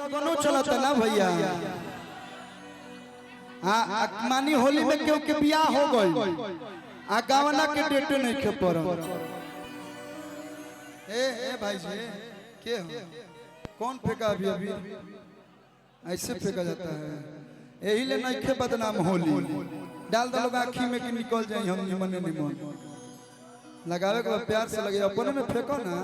लगनो चलता ना भैया। हाँ मानी होली में क्यों के बियाह हो गई आ गावना के डेट नहीं खे पर ए भाई जी के हो कौन फेंका अभी अभी ऐसे फेंका जाता है यही ले नहीं खे बदनाम होली डाल दो लोग आँखी में कि निकल जाए हम निमन निमन लगावे के प्यार से लगे अपने में फेंको ना।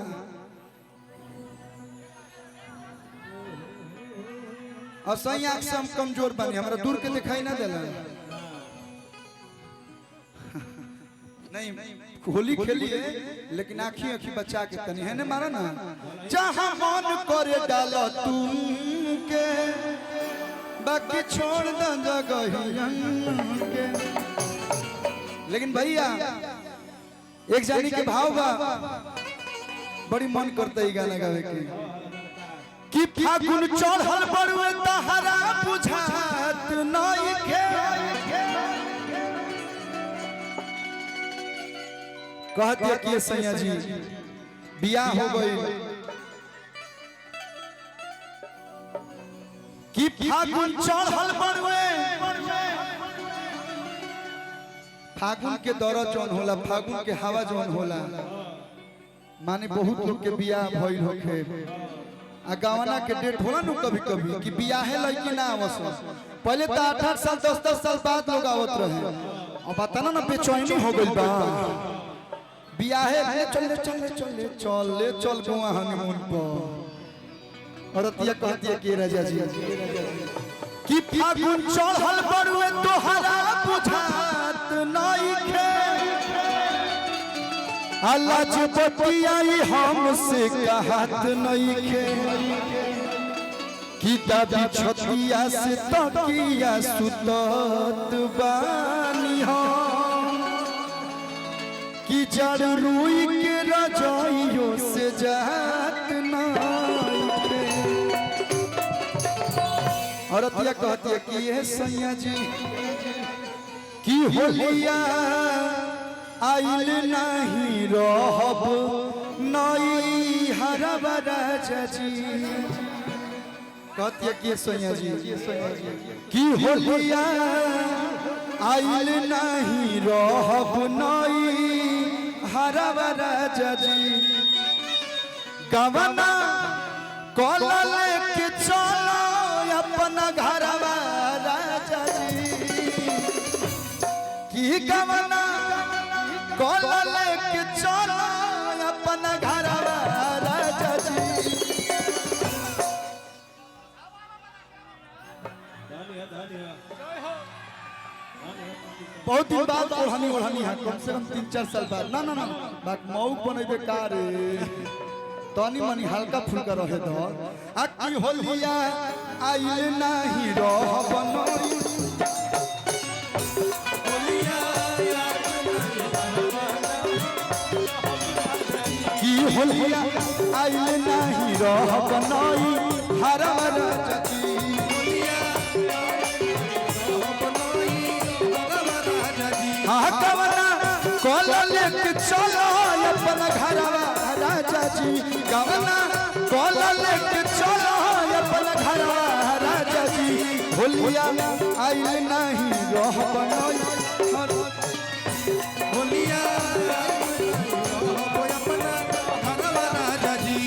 और सही आँख से हम कमजोर बनी हमारा दूर के दिखाई ना देला नहीं होली खेलिए लेकिन आँखी आँखी बचा के तनी है ने मारा ना जहाँ मन करे डालो तुम के बाकी छोड़ दो जगह के। लेकिन भैया एक जानी के भाव बा बड़ी मन करता है गाना गावे के कि फागुन चढ़ल बड़ुए तहरा बुझात नहीं खे कहते कि सैया जी बियाह हो गई कि फागुन चढ़ल बड़ुए फागुन के दौरा जौन होला फागुन के हवा जौन होला माने बहुत लोग के बियाह भइल होखे आ गावना के डेट होला न कभी कभी कि बियाहे लड़की ना आवस पहले तो 8-8 साल 10-10 साल बाद लोग आवत रहे अब बताना ना बेचैनी हो गइल बा बियाहे चले चले चले चले चल गोवा हनीमून पर औरतिया कहती है कि राजा जी कि फागुन चढ़ल बड़ुए तोहरा बुझात नहीं खे अल्लाह जो बतियाई हमसे कहत नहीं खे कि दादी छतिया से तकिया सुतत बानी हम कि जड़ रुई के रजाइयों से जात नहीं खे। औरतिया कहती है कि ये सैया जी की होलिया आइल नहीं रहब नई हरबा राजा जी कहती है कि सैया जी की होलिया आइल नहीं रहब नई हरबा राजा जी गवना कल लेके चलो अपना घरवा राजा जी की गवना कल लेके चलो अपना घरवा राजा जी। बहुत दिन बाद ओढ़नी ओढ़नी है कम से कम 3-4 साल बाद ना ना ना बात मऊ बने बेकार तनी मनी हल्का फुल्का रहे दो आकी होलिया आइल नहीं रहब नई की होलिया आइल नहीं रहब नई हरवा राजा जी हाँ कवना कल लेके चलो अपना घरवा राजा जी कवना कल लेके चलो अपना घरवा राजा जी होलिया आइल नहीं रहब नई होलिया अपना घरवा राजा जी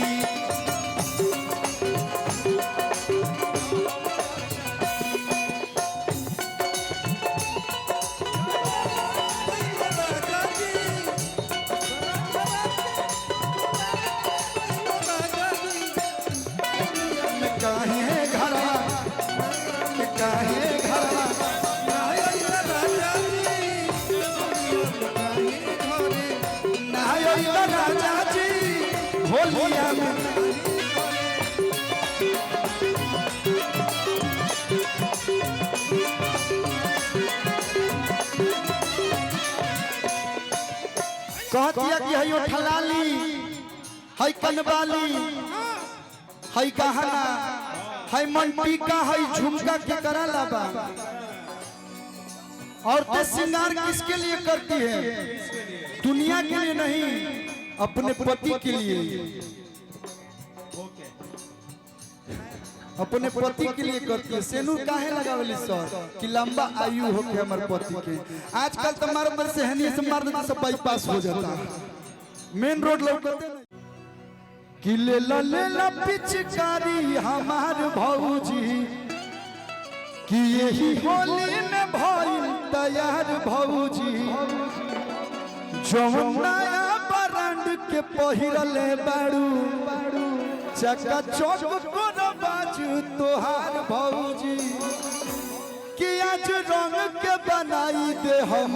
राजा जी होलिया में कहतिया कि हयो ठलाली है कनवाली है गहना है मंटी का है झुमका के करा लाबा औरतें श्रृंगार किसके लिए करती है दुनिया के लिए नहीं अपने पति के लिए अपने पति के लिए करती है। सेनूर काहे लगावली सर कि लंबा आयु हो के हमारे पति के। आजकल तो मर्द से हनी से मर्द सब बाईपास हो जाता है, मेन रोड लौटते नहीं। कि ले ला पिचकारी हमार भौजी कि यही होली में भइल तैयार भौजी। जमुनाया ब्रांड के पहिरले बाड़ू चका चौक को बाजू तोहार भौजी। कि आज रंग के बनाई दे हम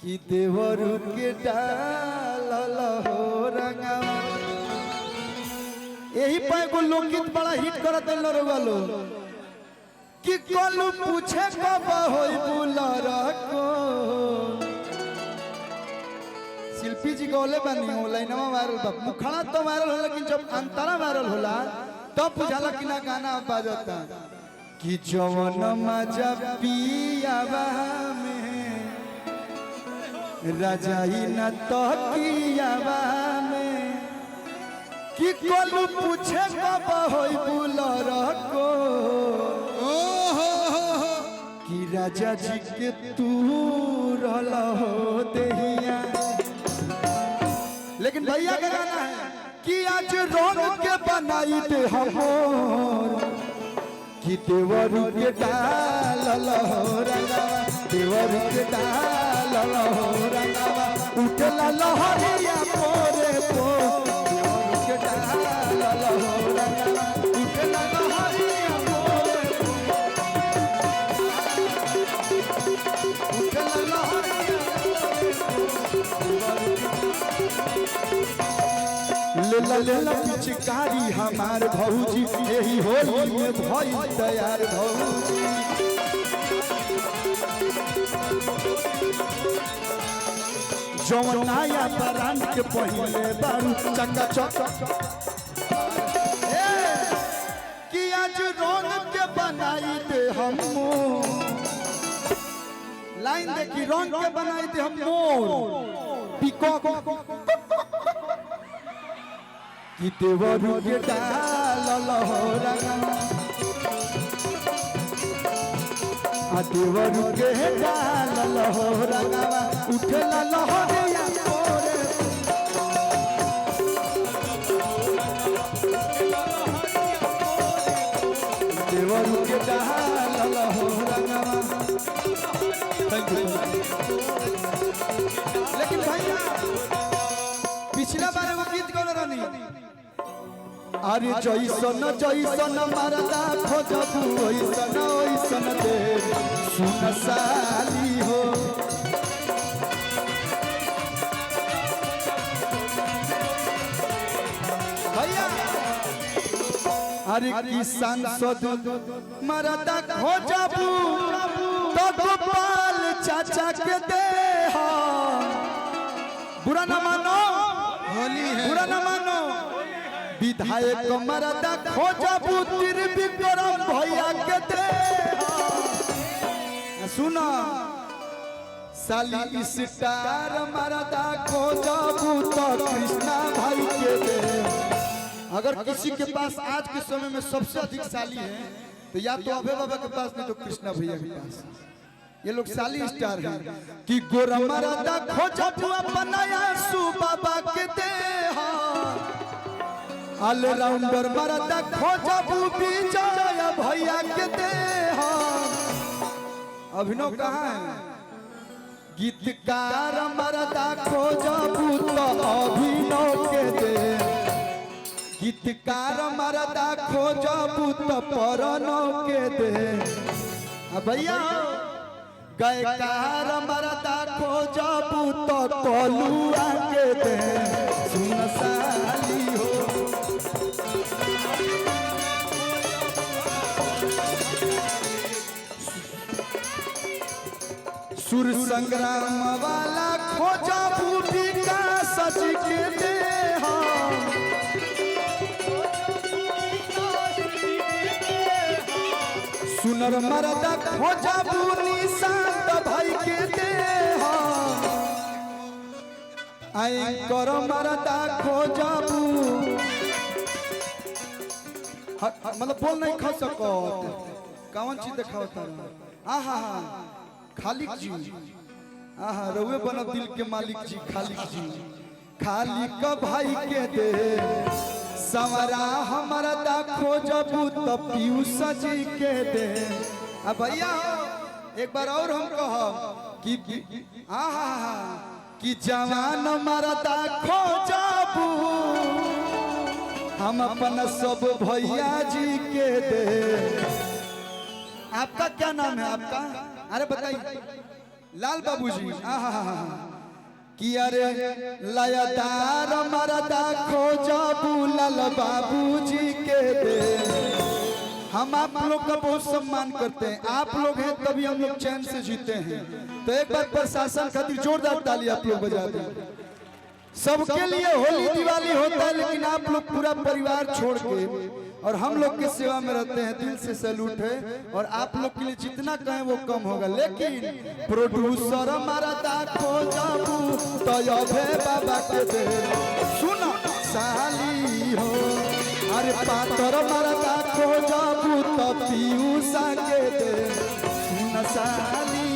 कि देवरू के डालल हो रंगा। यही पैगो लोकगीत बड़ा हिट करत लोग कि कलू पूछे कब होई बुलर को। शिल्पी जी गौले बनी हो लाइनवा वायरल बा। मुखड़ा तो वायरल होला लेकिन जब अंतरा वायरल होला तब बुझाला कि ना गाना बाजता। कि जवन मजा पियावा में रजाई न तो कियावा में। कि कलू पूछे कब होई बुलर को। कि राजा जी के तू रहल हो देहिया। लेकिन भैया का गाना है कि आज रंग के बनाई दे हम कि देवरू के डालल हो रंगावा। देवरू के डालल हो रंगावा उठला लहरिया पोरे पो। देवरू के डालल हो रंगावा उठला लहरिया पोरे पो। उठला लहरिया लेला पिचकारी हमार भौजी यही होली में भइल तैयार भौजी। जमुनाया ब्रांड के पहिले बारू चका चक। कि आज रंग के बनाई दे हम लाइन देखी रंग के बनाई दे हम मोर पीकॉक। कि देवरू के डालल हो रंगावा आ देवरू के डालल हो रंगावा उठला लहरिया पोरे। देवरू के डालल हो रंगावा। लेकिन भैया पिछला बार वो गीत गौल रहनी। अरे जैसन जैसन मरदा खोजबू ओइसन ओइसन दे सुन साली हो। भैया अरे किसान सद मरदा खोजबू तो गोपाल चाचा के दे। बुरा न मानो होली है, बुरा न मानो। विधायक मरदा खोजबू त्रिविक्रम भैया के दे। सुना साली स्टार मरदा खोजबू तो कृष्णा भाई के दे। अगर किसी के पास आज के समय में सबसे अधिक साली है तो या तो अभय बाबा के पास नहीं तो कृष्णा भैया के पास। ये लोग साली स्टार हैं। कि गोरा मरदा खोजबू अपना सु बाबा के दे। ऑलराउंडर मरदा खोजबू विजय भैया के दे। अभिनव कहाँ है? गीतकार मरदा खोजबू तो अभिनव के दे। गीतकार मरदा खोजबू तो परनव के दे। भैया गायकार मरदा खोजबू तो कलुआ के दे। सुन साली हो सुर संग्राम वाला खोजबू विकास जी के दे। सुनर मरदा खोजबू निशांत भाई के दे। आई करो मरदा खोजबू मतलब बोल नहीं खा सको कौन चीज दिखाओ तारा आहा खालिक जी आहा रउए बनब दिल के मालिक जी खालिक जी खालिक भाई के दे सवरा हमारा दा खोजबू तो पीयूष जी के दे अब भैया एक बार और हम कहो कि आहा कि जवान मरदा खोजबू हम अपन सब भैया जी के दे। आपका क्या नाम है आपका? अरे बताइए लाल बाबूजी। आहा कि अरे लयदार मरदा खोजबू लाल बाबूजी के दे। हम आप लोग का बहुत सम्मान करते हैं, आप लोग हैं तभी हम लोग चैन से जीते हैं। तो एक बार प्रशासन खातिर जोरदार ताली आप लोग बजा दें। सबके लिए होली दिवाली होता है, लेकिन आप लोग पूरा परिवार छोड़ के और हम लोग के सेवा में रहते हैं। दिल से सैल्यूट है और आप लोग के लिए जितना कहें वो कम होगा। लेकिन प्रोड्यूसर मरदा खोजबू तो अभे बाबा के दे सुना साली हो। अरे पातर मरदा खोजबू तो पीयूष के दे सुन साली।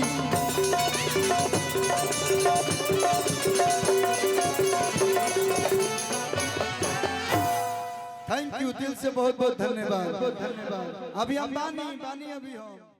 थैंक यू, दिल से बहुत बहुत धन्यवाद। अभी हम बानी अभी हम